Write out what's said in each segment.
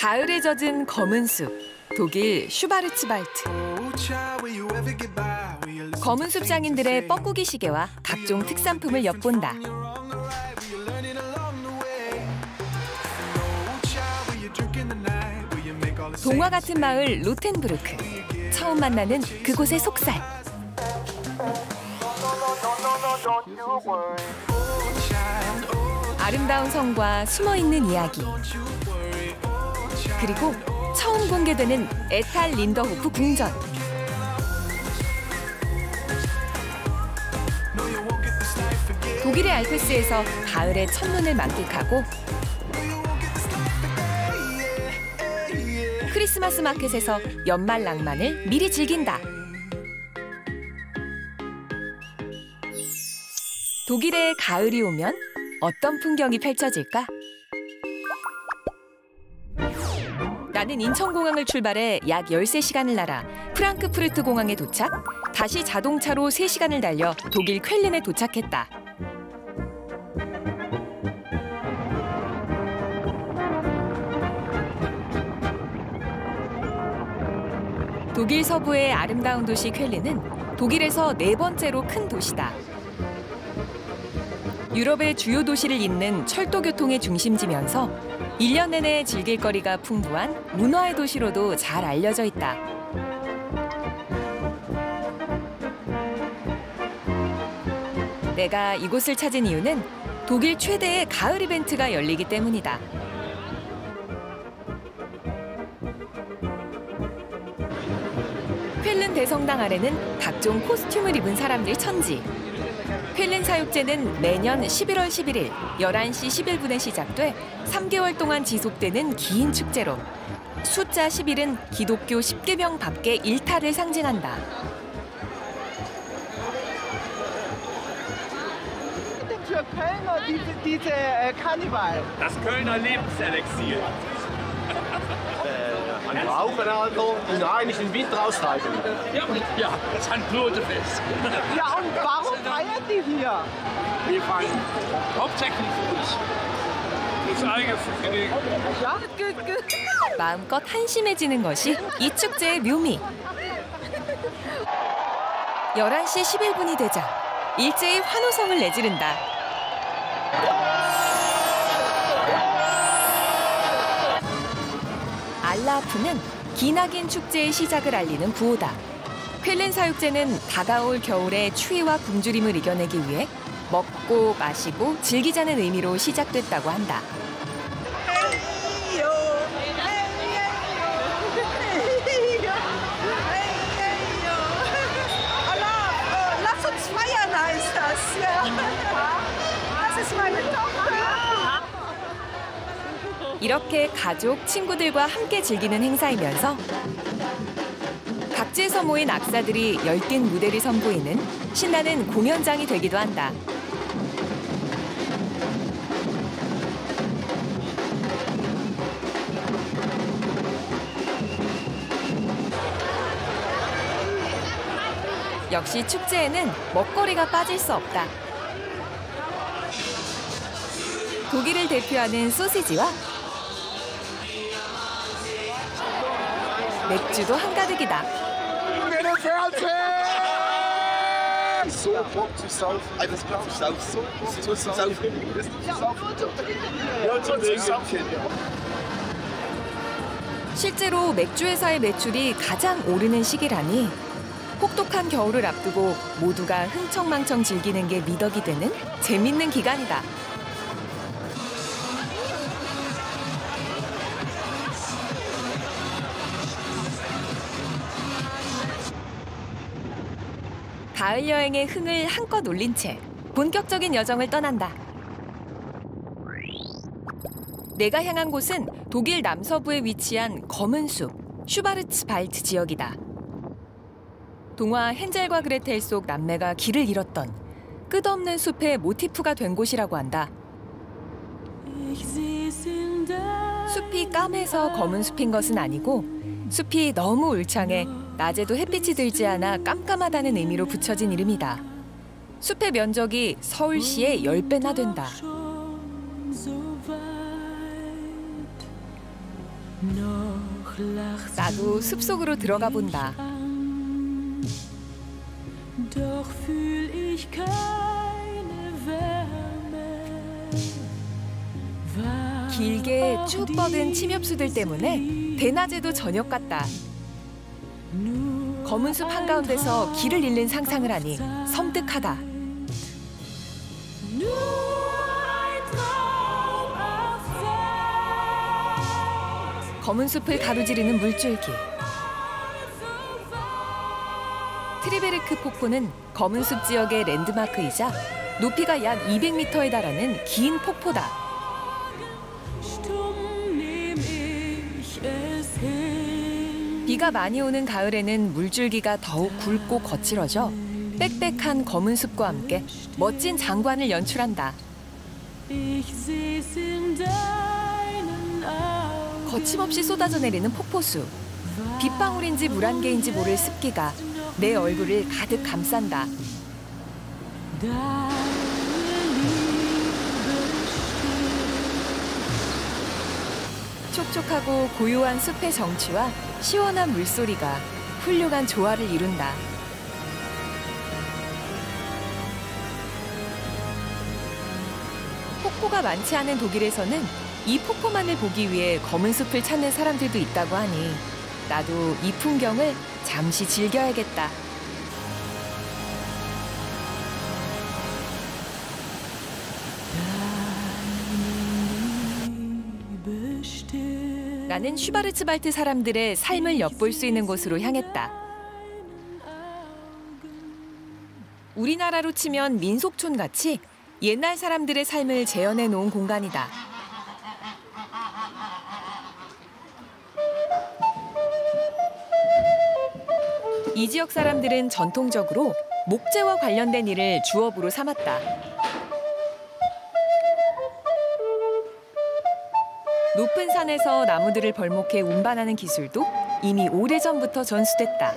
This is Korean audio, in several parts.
가을에 젖은 검은 숲, 독일 슈바르츠발트. 검은 숲 장인들의 뻐꾸기 시계와 각종 특산품을 엿본다. 동화 같은 마을 로텐부르크. 처음 만나는 그곳의 속살. 아름다운 성과 숨어있는 이야기. 그리고 처음 공개되는 에탈 린더호프 궁전. 독일의 알프스에서 가을의 첫눈을 만끽하고 크리스마스 마켓에서 연말 낭만을 미리 즐긴다. 독일의 가을이 오면 어떤 풍경이 펼쳐질까? 나는 인천공항을 출발해 약 13시간을 날아 프랑크푸르트 공항에 도착, 다시 자동차로 3시간을 달려 독일 쾰른에 도착했다. 독일 서부의 아름다운 도시 쾰른은 독일에서 4번째로 큰 도시다. 유럽의 주요 도시를 잇는 철도 교통의 중심지면서 1년 내내 즐길 거리가 풍부한 문화의 도시로도 잘 알려져 있다. 내가 이곳을 찾은 이유는 독일 최대의 가을 이벤트가 열리기 때문이다. 쾰른 대성당 아래는 각종 코스튬을 입은 사람들 천지. 쾰른 사육제는 매년 11월 11일 11시 11분에 시작돼 3개월 동안 지속되는 긴 축제로 숫자 11은 기독교 10계명 밖의 일탈을 상징한다. Für Kölner diese Karneval. Das Kölner Lebenselixier. Ein Rauchenadler und eigentlich den Wind raustreiben. Ja, das Handblutefest. Ja, und warum feiern die hier? Wir feiern hauptsächlich für uns. Das eigene Vergnügen. Ja, gut. 마음껏 한심해지는 것이 이 축제의 묘미. 11시 11분이 되자 일제히 환호성을 내지른다. 알라프는 기나긴 축제의 시작을 알리는 구호다. 쾰른 사육제는 다가올 겨울의 추위와 굶주림을 이겨내기 위해 먹고 마시고 즐기자는 의미로 시작됐다고 한다. 이렇게 가족, 친구들과 함께 즐기는 행사이면서 각지에서 모인 악사들이 열띤 무대를 선보이는 신나는 공연장이 되기도 한다. 역시 축제에는 먹거리가 빠질 수 없다. 독일을 대표하는 소시지와 맥주도 한가득이다. 실제로 맥주 회사의 매출이 가장 오르는 시기라니 혹독한 겨울을 앞두고 모두가 흥청망청 즐기는 게 미덕이 되는 재밌는 기간이다. 가을 여행의 흥을 한껏 올린 채 본격적인 여정을 떠난다. 내가 향한 곳은 독일 남서부에 위치한 검은 숲, 슈바르츠발트 지역이다. 동화 헨젤과 그레텔 속 남매가 길을 잃었던 끝없는 숲의 모티프가 된 곳이라고 한다. 숲이 까매서 검은 숲인 것은 아니고 숲이 너무 울창해 낮에도 햇빛이 들지 않아 깜깜하다는 의미로 붙여진 이름이다. 숲의 면적이 서울시의 10배나 된다. 나도 숲속으로 들어가 본다. 길게 쭉 뻗은 침엽수들 때문에 대낮에도 저녁 같다. 검은 숲 한가운데서 길을 잃는 상상을 하니 섬뜩하다. 검은 숲을 가로지르는 물줄기. 트리베르크 폭포는 검은 숲 지역의 랜드마크이자 높이가 약 200m에 달하는 긴 폭포다. 비가 많이 오는 가을에는 물줄기가 더욱 굵고 거칠어져 빽빽한 검은 숲과 함께 멋진 장관을 연출한다. 거침없이 쏟아져 내리는 폭포수. 빗방울인지 물안개인지 모를 습기가 내 얼굴을 가득 감싼다. 촉촉하고 고요한 숲의 정취와 시원한 물소리가 훌륭한 조화를 이룬다. 폭포가 많지 않은 독일에서는 이 폭포만을 보기 위해 검은 숲을 찾는 사람들도 있다고 하니 나도 이 풍경을 잠시 즐겨야겠다. 나는 슈바르츠발트 사람들의 삶을 엿볼 수 있는 곳으로 향했다. 우리나라로 치면 민속촌 같이 옛날 사람들의 삶을 재현해 놓은 공간이다. 이 지역 사람들은 전통적으로 목재와 관련된 일을 주업으로 삼았다. 높은 산에서 나무들을 벌목해 운반하는 기술도 이미 오래전부터 전수됐다.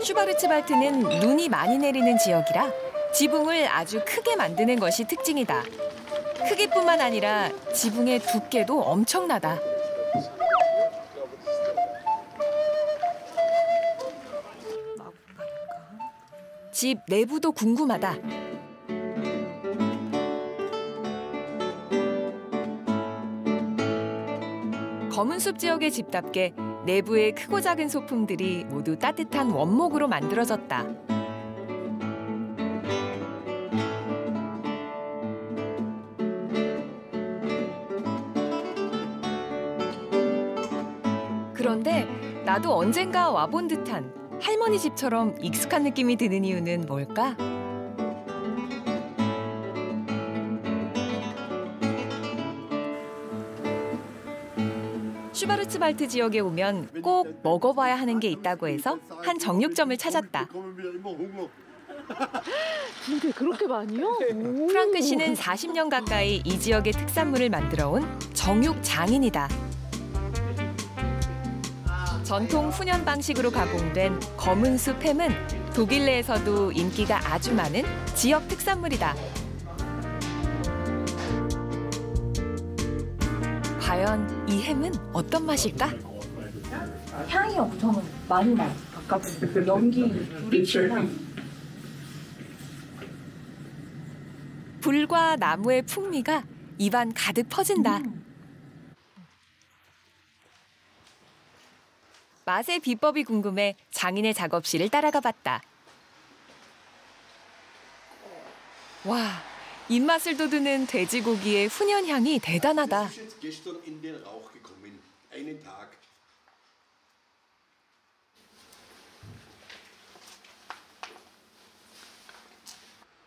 슈바르츠발트는 눈이 많이 내리는 지역이라 지붕을 아주 크게 만드는 것이 특징이다. 크기뿐만 아니라 지붕의 두께도 엄청나다. 집 내부도 궁금하다. 검은 숲 지역의 집답게 내부의 크고 작은 소품들이 모두 따뜻한 원목으로 만들어졌다. 그런데 나도 언젠가 와본 듯한 할머니 집처럼 익숙한 느낌이 드는 이유는 뭘까? 슈바르츠발트 지역에 오면 꼭 먹어봐야 하는 게 있다고 해서 한 정육점을 찾았다. 진짜 그렇게 많이요? 프랑크 씨는 40년 가까이 이 지역의 특산물을 만들어온 정육 장인이다. 전통 훈연 방식으로 가공된 검은 숲 햄은 독일 내에서도 인기가 아주 많은 지역 특산물이다. 과연 이 햄은 어떤 맛일까? 향이 엄청 많이 나요. 아까부터 연기, 뿌리치향. 불과 나무의 풍미가 입안 가득 퍼진다. 맛의 비법이 궁금해 장인의 작업실을 따라가 봤다. 와, 입맛을 돋우는 돼지고기의 훈연 향이 대단하다.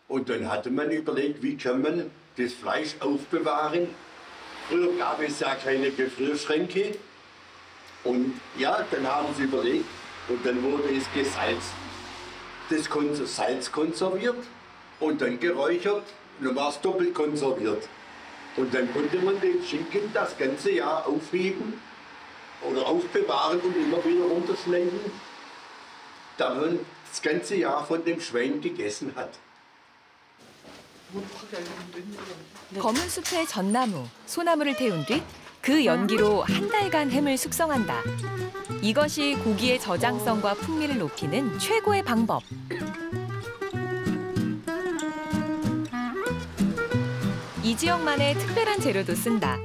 Und dann hatte man überlegt, wie kann man das Fleisch aufbewahren. Früher gab es ja keine Gefrierschränke. Und ja, dann haben sie überlegt und dann wurde es gesalzt. Das Salz konserviert und dann geräuchert und dann war es doppelt konserviert. Und dann konnte man den Schinken das ganze Jahr aufheben oder aufbewahren und immer wieder runterschneiden, da man das ganze Jahr von dem Schwein gegessen hat. 검은 숲의 전나무, 소나무를 태운 뒤 그 연기로 한 달간 햄을 숙성한다. 이것이 고기의 저장성과 풍미를 높이는 최고의 방법. 이 지역만의 특별한 재료도 쓴다.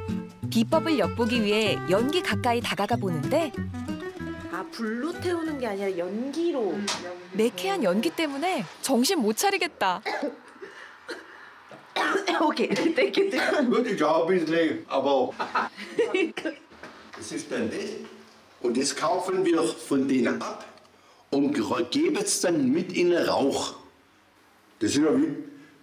비법을 엿보기 위해 연기 가까이 다가가 보는데 아, 불로 태우는 게 아니라 연기로. 매캐한 연기 때문에 정신 못 차리겠다. Okay, thank you. Gut, ich auch ein bisschen, aber das ist dann das. Und das kaufen wir von denen ab und geben es dann mit in den Rauch. Das ist ja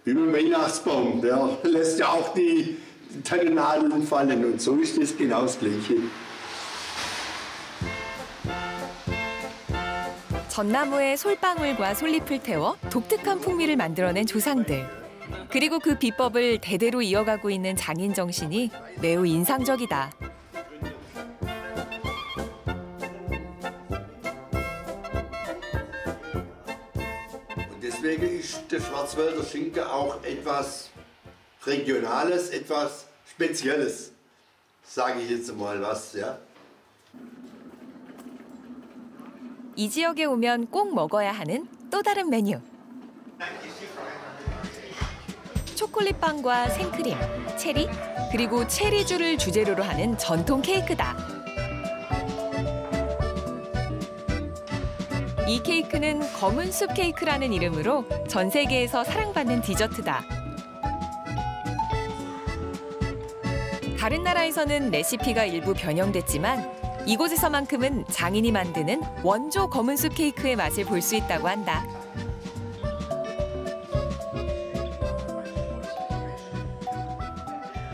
wie beim Weihnachtsbaum. Der lässt ja auch die Tannennadeln fallen und so ist das genau das Gleiche. 전나무에 솔방울과 솔잎을 태워 독특한 풍미를 만들어낸 조상들. 그리고 그 비법을 대대로 이어가고 있는 장인 정신이 매우 인상적이다. Und deswegen ist der Schwarzwälder Schinken auch etwas Regionales, etwas Spezielles. Sage ich jetzt mal was, ja. 이 지역에 오면 꼭 먹어야 하는 또 다른 메뉴. 초콜릿빵과 생크림, 체리, 그리고 체리주를 주재료로 하는 전통 케이크다. 이 케이크는 검은 숲 케이크라는 이름으로 전 세계에서 사랑받는 디저트다. 다른 나라에서는 레시피가 일부 변형됐지만 이곳에서만큼은 장인이 만드는 원조 검은 숲 케이크의 맛을 볼 수 있다고 한다.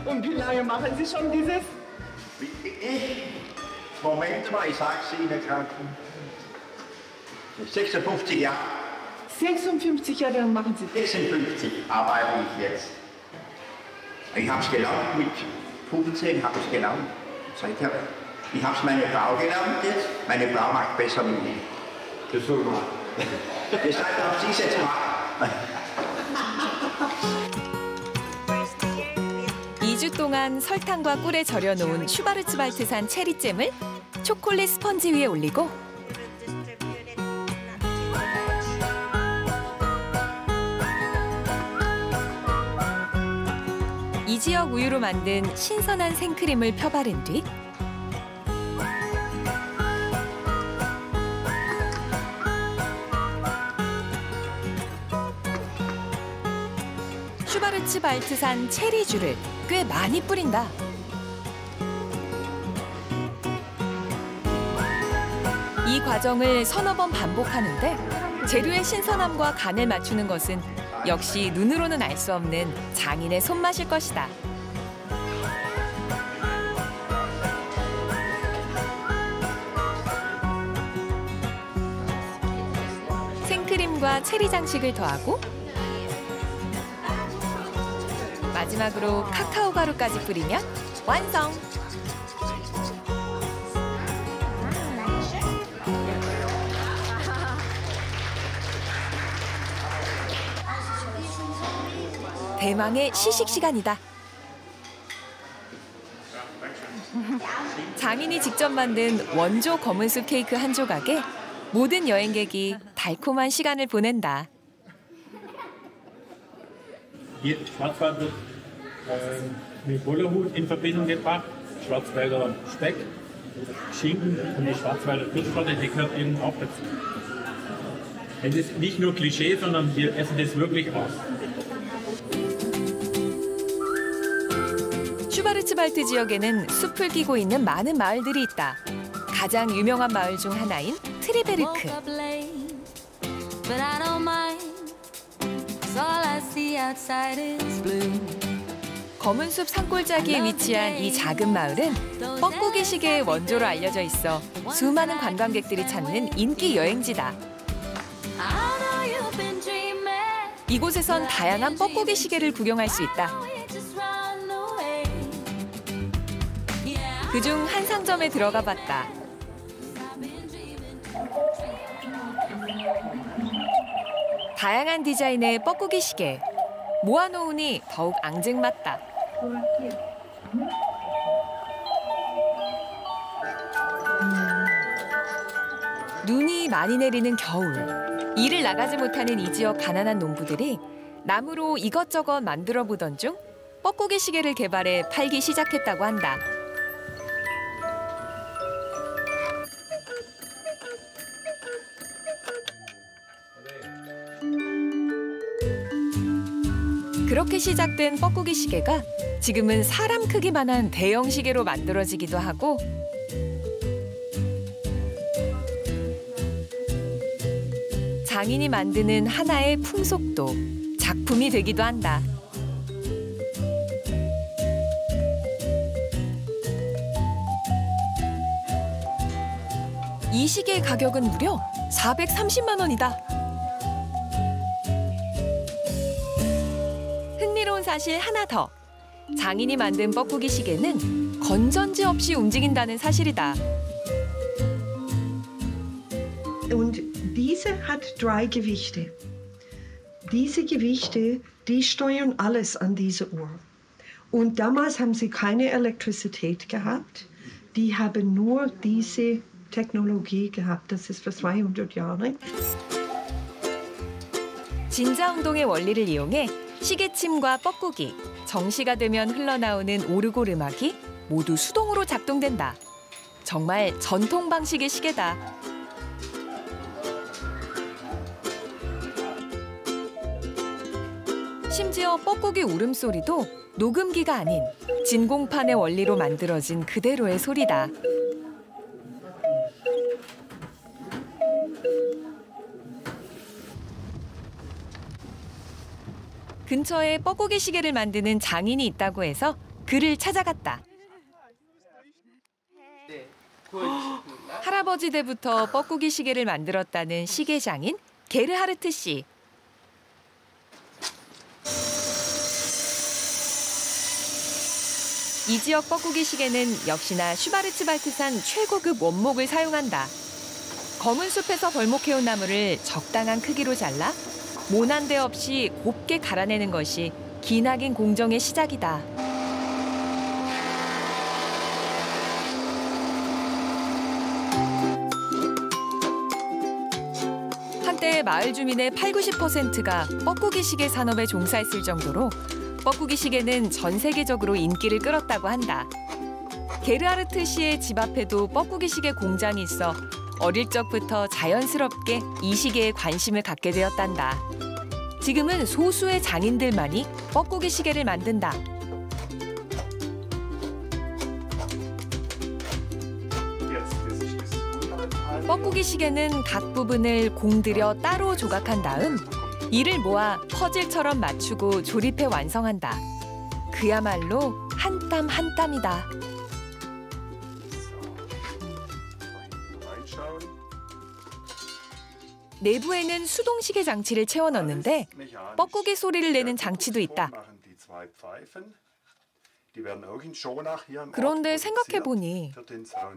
Und wie lange machen Sie schon dieses? Moment mal, ich sag's Ihnen gerade. 56 Jahre. 56 Jahre machen Sie das. 56 arbeite ich jetzt. Ich hab's gelernt, mit 15 habe ich gelernt. Seither. Ich hab's meine Frau gelernt jetzt. Meine Frau macht besser wie ich. Das ist so gut. Deshalb darf sie es jetzt machen. 2주 동안 설탕과 꿀에 절여놓은 슈바르츠발트산 체리잼을 초콜릿 스펀지 위에 올리고 이 지역 우유로 만든 신선한 생크림을 펴바른 뒤 슈바르츠발트산 체리주를 꽤 많이 뿌린다. 이 과정을 서너 번 반복하는데 재료의 신선함과 간을 맞추는 것은 역시 눈으로는 알 수 없는 장인의 손맛일 것이다. 생크림과 체리 장식을 더하고 마지막으로 카카오 가루까지 뿌리면 완성! 대망의 시식 시간이다. 장인이 직접 만든 원조 검은숲 케이크 한 조각에 모든 여행객이 달콤한 시간을 보낸다. Hier Schwarzwald wird mit Bullerhut in Verbindung gebracht, Schwarzwälder Speck, Schinken und die Schwarzwälder Kirschtorte, die gehört eben auch dazu. Es ist nicht nur Klischee, sondern wir essen das wirklich aus. 슈바르츠발트 지역에는 숲을 끼고 있는 많은 마을들이 있다. 가장 유명한 마을 중 하나인 트리베르크. 검은 숲 산골짜기에 위치한 이 작은 마을은 뻐꾸기 시계의 원조로 알려져 있어 수많은 관광객들이 찾는 인기 여행지다. 이곳에선 다양한 뻐꾸기 시계를 구경할 수 있다. 그중 한 상점에 들어가 봤다. 다양한 디자인의 뻐꾸기 시계, 모아놓으니 더욱 앙증맞다. 눈이 많이 내리는 겨울. 일을 나가지 못하는 이 지역 가난한 농부들이 나무로 이것저것 만들어 보던 중 뻐꾸기 시계를 개발해 팔기 시작했다고 한다. 그렇게 시작된 뻐꾸기 시계가 지금은 사람 크기만한 대형 시계로 만들어지기도 하고 장인이 만드는 하나의 풍속도 작품이 되기도 한다. 이 시계의 가격은 무려 430만 원이다. 흥미로운 사실 하나 더. 장인이 만든 뻐꾸기 시계는 건전지 없이 움직인다는 사실이다. Und diese hat 3 Gewichte. Diese Gewichte, die steuern alles an diese Uhr. Und damals haben sie keine Elektrizität gehabt. Die haben nur diese Technologie gehabt. Das ist für 200 Jahre. 진자운동의 원리를 이용해 시계침과 뻐꾸기, 정시가 되면 흘러나오는 오르골 음악이 모두 수동으로 작동된다. 정말 전통 방식의 시계다. 심지어 뻐꾸기 울음소리도 녹음기가 아닌 진공판의 원리로 만들어진 그대로의 소리다. 근처에 뻐꾸기 시계를 만드는 장인이 있다고 해서 그를 찾아갔다. 할아버지 때부터 뻐꾸기 시계를 만들었다는 시계 장인 게르하르트 씨. 이 지역 뻐꾸기 시계는 역시나 슈바르츠발트산 최고급 원목을 사용한다. 검은 숲에서 벌목해온 나무를 적당한 크기로 잘라 모난데 없이 곱게 갈아내는 것이 기나긴 공정의 시작이다. 한때 마을 주민의 80~90%가 뻐꾸기 시계 산업에 종사했을 정도로 뻐꾸기 시계는 전 세계적으로 인기를 끌었다고 한다. 게르하르트 씨의 집 앞에도 뻐꾸기 시계 공장이 있어 어릴 적부터 자연스럽게 이 시계에 관심을 갖게 되었단다. 지금은 소수의 장인들만이 뻐꾸기 시계를 만든다. 뻐꾸기 시계는 각 부분을 공들여 따로 조각한 다음 이를 모아 퍼즐처럼 맞추고 조립해 완성한다. 그야말로 한 땀 한 땀이다. 내부에는 수동시계 장치를 채워 넣는데 뻐꾸기 소리를 내는 장치도 있다. 그런데 생각해보니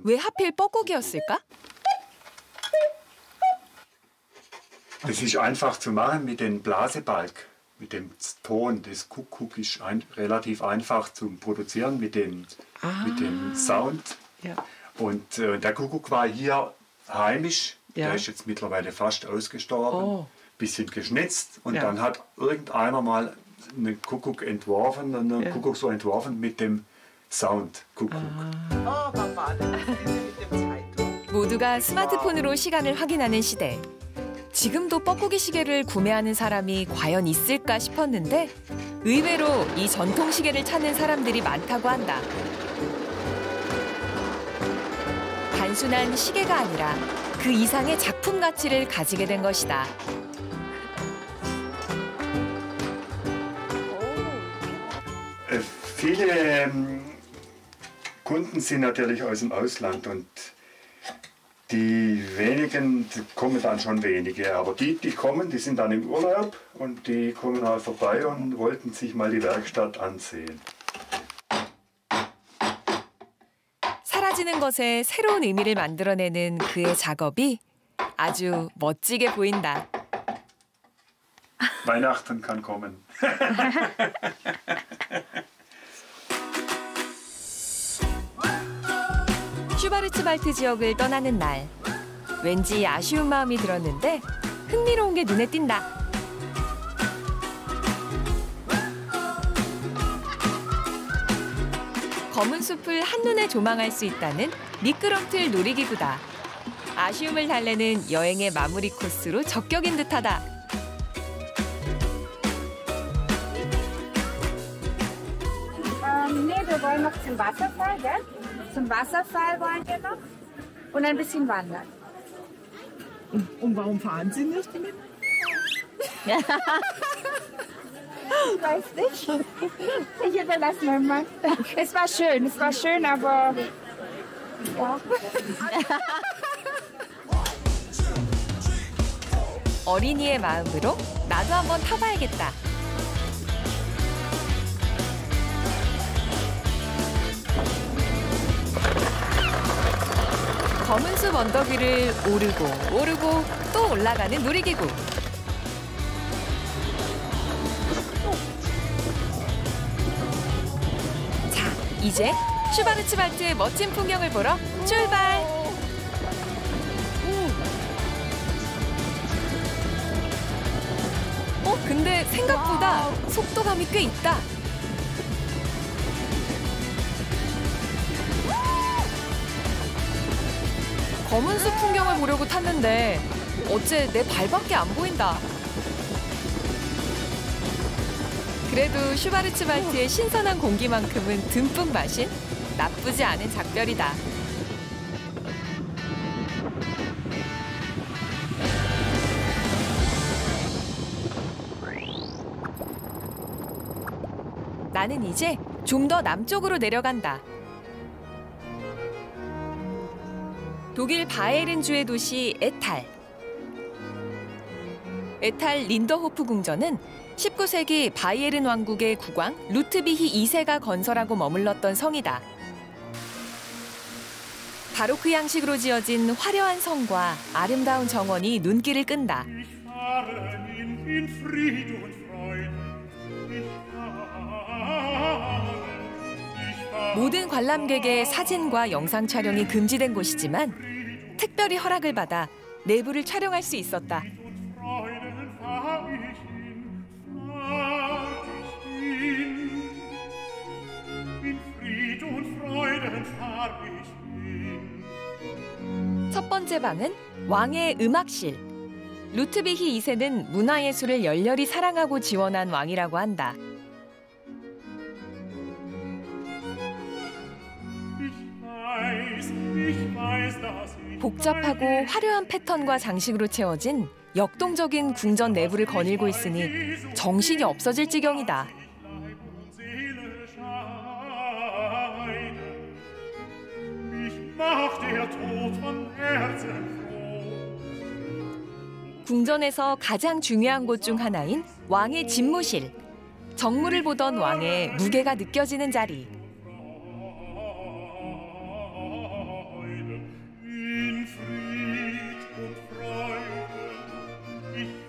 왜 하필 뻐꾸기였을까? Es ist einfach zu machen mit dem Blasebalg, mit dem Ton. Das Kuckuck ist relativ einfach zu produzieren mit dem Sound. Ja. Und der Kuckuck war hier heimisch. Ja. Der ist jetzt mittlerweile fast ausgestorben. Bisschen geschnitzt. Und dann hat irgendeiner mal einen Kuckuck entworfen, einen Kuckuck so entworfen mit dem Sound Kuckuck. 모두가 스마트폰으로 시간을 확인하는 시대. 지금도 뻐꾸기 시계를 구매하는 사람이 과연 있을까 싶었는데 의외로 이 전통 시계를 찾는 사람들이 많다고 한다. 단순한 시계가 아니라 그 이상의 작품 가치를 가지게 된 것이다. Viele Kunden sind natürlich aus dem Ausland und die wenigen, die kommen dann schon wenige, aber die kommen, die sind dann im Urlaub und die kommen halt vorbei und wollten sich mal die Werkstatt ansehen. 사라지는 것에 새로운 의미를 만들어내는 그의 작업이 아주 멋지게 보인다. Weihnachten kann kommen. 슈바르츠발트 지역을 떠나는 날. 왠지 아쉬운 마음이 들었는데 흥미로운 게 눈에 띈다. 검은 숲을 한눈에 조망할 수 있다는 미끄럼틀 놀이기구다. 아쉬움을 달래는 여행의 마무리 코스로 적격인 듯하다. Nee, wir wollen noch zum Wasserfall, gell? Zum Wasserfall wollen wir noch und ein bisschen wandern. Und warum fahren Sie nicht mit? Ich weiß nicht. Ich überlasse meinem Mann. Es war schön, aber ja. 어린이의 마음으로 나도 한번 타봐야겠다. 검은 숲 언덕 위를 오르고 또 올라가는 놀이기구. 자, 이제 슈바르츠발트의 멋진 풍경을 보러 출발! 근데 생각보다 속도감이 꽤 있다. 검은 숲 풍경을 보려고 탔는데 어째 내 발밖에 안 보인다. 그래도 슈바르츠발트의 신선한 공기만큼은 듬뿍 마신 나쁘지 않은 작별이다. 나는 이제 좀 더 남쪽으로 내려간다. 독일 바이에른주의 도시 에탈. 에탈 린더호프 궁전은 19세기 바이에른 왕국의 국왕 루트비히 2세가 건설하고 머물렀던 성이다. 바로크 양식으로 지어진 화려한 성과 아름다운 정원이 눈길을 끈다. 모든 관람객의 사진과 영상 촬영이 금지된 곳이지만 특별히 허락을 받아 내부를 촬영할 수 있었다. 첫 번째 방은 왕의 음악실. 루트비히 2세는 문화예술을 열렬히 사랑하고 지원한 왕이라고 한다. 복잡하고 화려한 패턴과 장식으로 채워진 역동적인 궁전 내부를 거닐고 있으니 정신이 없어질 지경이다. 궁전에서 가장 중요한 곳 중 하나인 왕의 집무실. 정무를 보던 왕의 무게가 느껴지는 자리.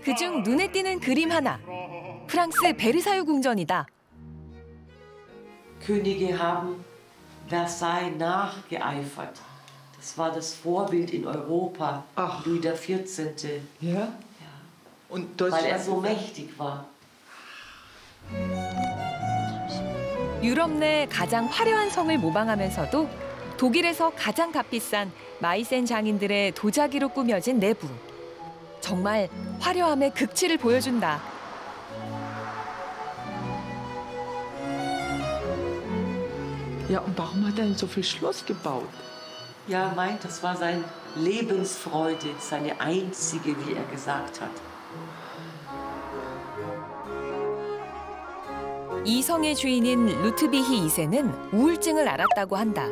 그중 눈에 띄는 그림 하나. 프랑스 베르사유 궁전이다. Könige haben Versailles nachgeeifert. Das war das Vorbild in Europa. Ach. Louis XIV. Ja? Ja. Und Weil er Deutschland? so mächtig war. 유럽 내 가장 화려한 성을 모방하면서도 독일에서 가장 값비싼 마이센 장인들의 도자기로 꾸며진 내부. 정말 화려함의 극치를 보여준다. Ja, und warum hat er denn so viel Schloss gebaut? Ja, er meint, das war seine Lebensfreude, seine einzige, wie er gesagt hat. 이 성의 주인인 루트비히 2세는 우울증을 앓았다고 한다.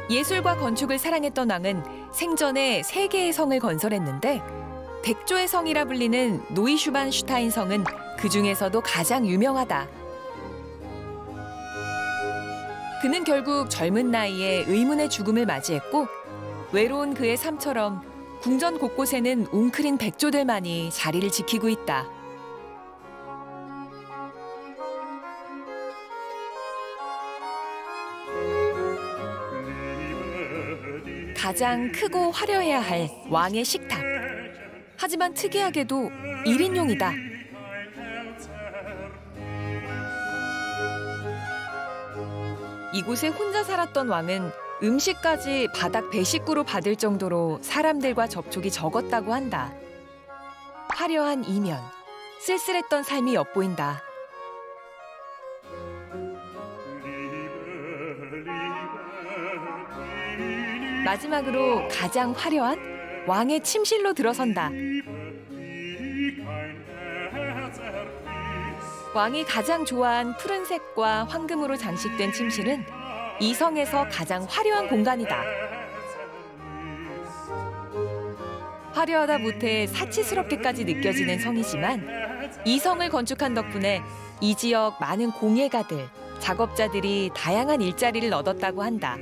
예술과 건축을 사랑했던 왕은 생전에 3개의 성을 건설했는데 백조의 성이라 불리는 노이슈반슈타인 성은 그 중에서도 가장 유명하다. 그는 결국 젊은 나이에 의문의 죽음을 맞이했고 외로운 그의 삶처럼 궁전 곳곳에는 웅크린 백조들만이 자리를 지키고 있다. 가장 크고 화려해야 할 왕의 식탁. 하지만 특이하게도 1인용이다. 이곳에 혼자 살았던 왕은 음식까지 바닥 배식구로 받을 정도로 사람들과 접촉이 적었다고 한다. 화려한 이면, 쓸쓸했던 삶이 엿보인다. 마지막으로 가장 화려한 왕의 침실로 들어선다. 왕이 가장 좋아한 푸른색과 황금으로 장식된 침실은 이 성에서 가장 화려한 공간이다. 화려하다 못해 사치스럽게까지 느껴지는 성이지만 이 성을 건축한 덕분에 이 지역 많은 공예가들, 작업자들이 다양한 일자리를 얻었다고 한다.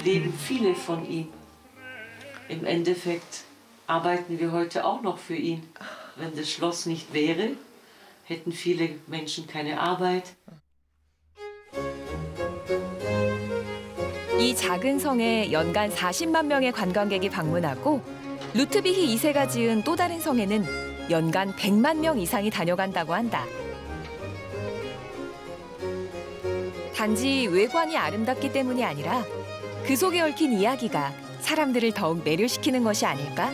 Leben viele von ihm. Im Endeffekt arbeiten wir heute auch noch für ihn. Wenn das Schloss nicht wäre, hätten viele Menschen keine Arbeit. 이 작은 성에 연간 40만 명의 관광객이 방문하고 루트비히 2세가 지은 또 다른 성에는 연간 100만 명 이상이 다녀간다고 한다. 단지 외관이 아름답기 때문이 아니라 그 속에 얽힌 이야기가 사람들을 더욱 매료시키는 것이 아닐까?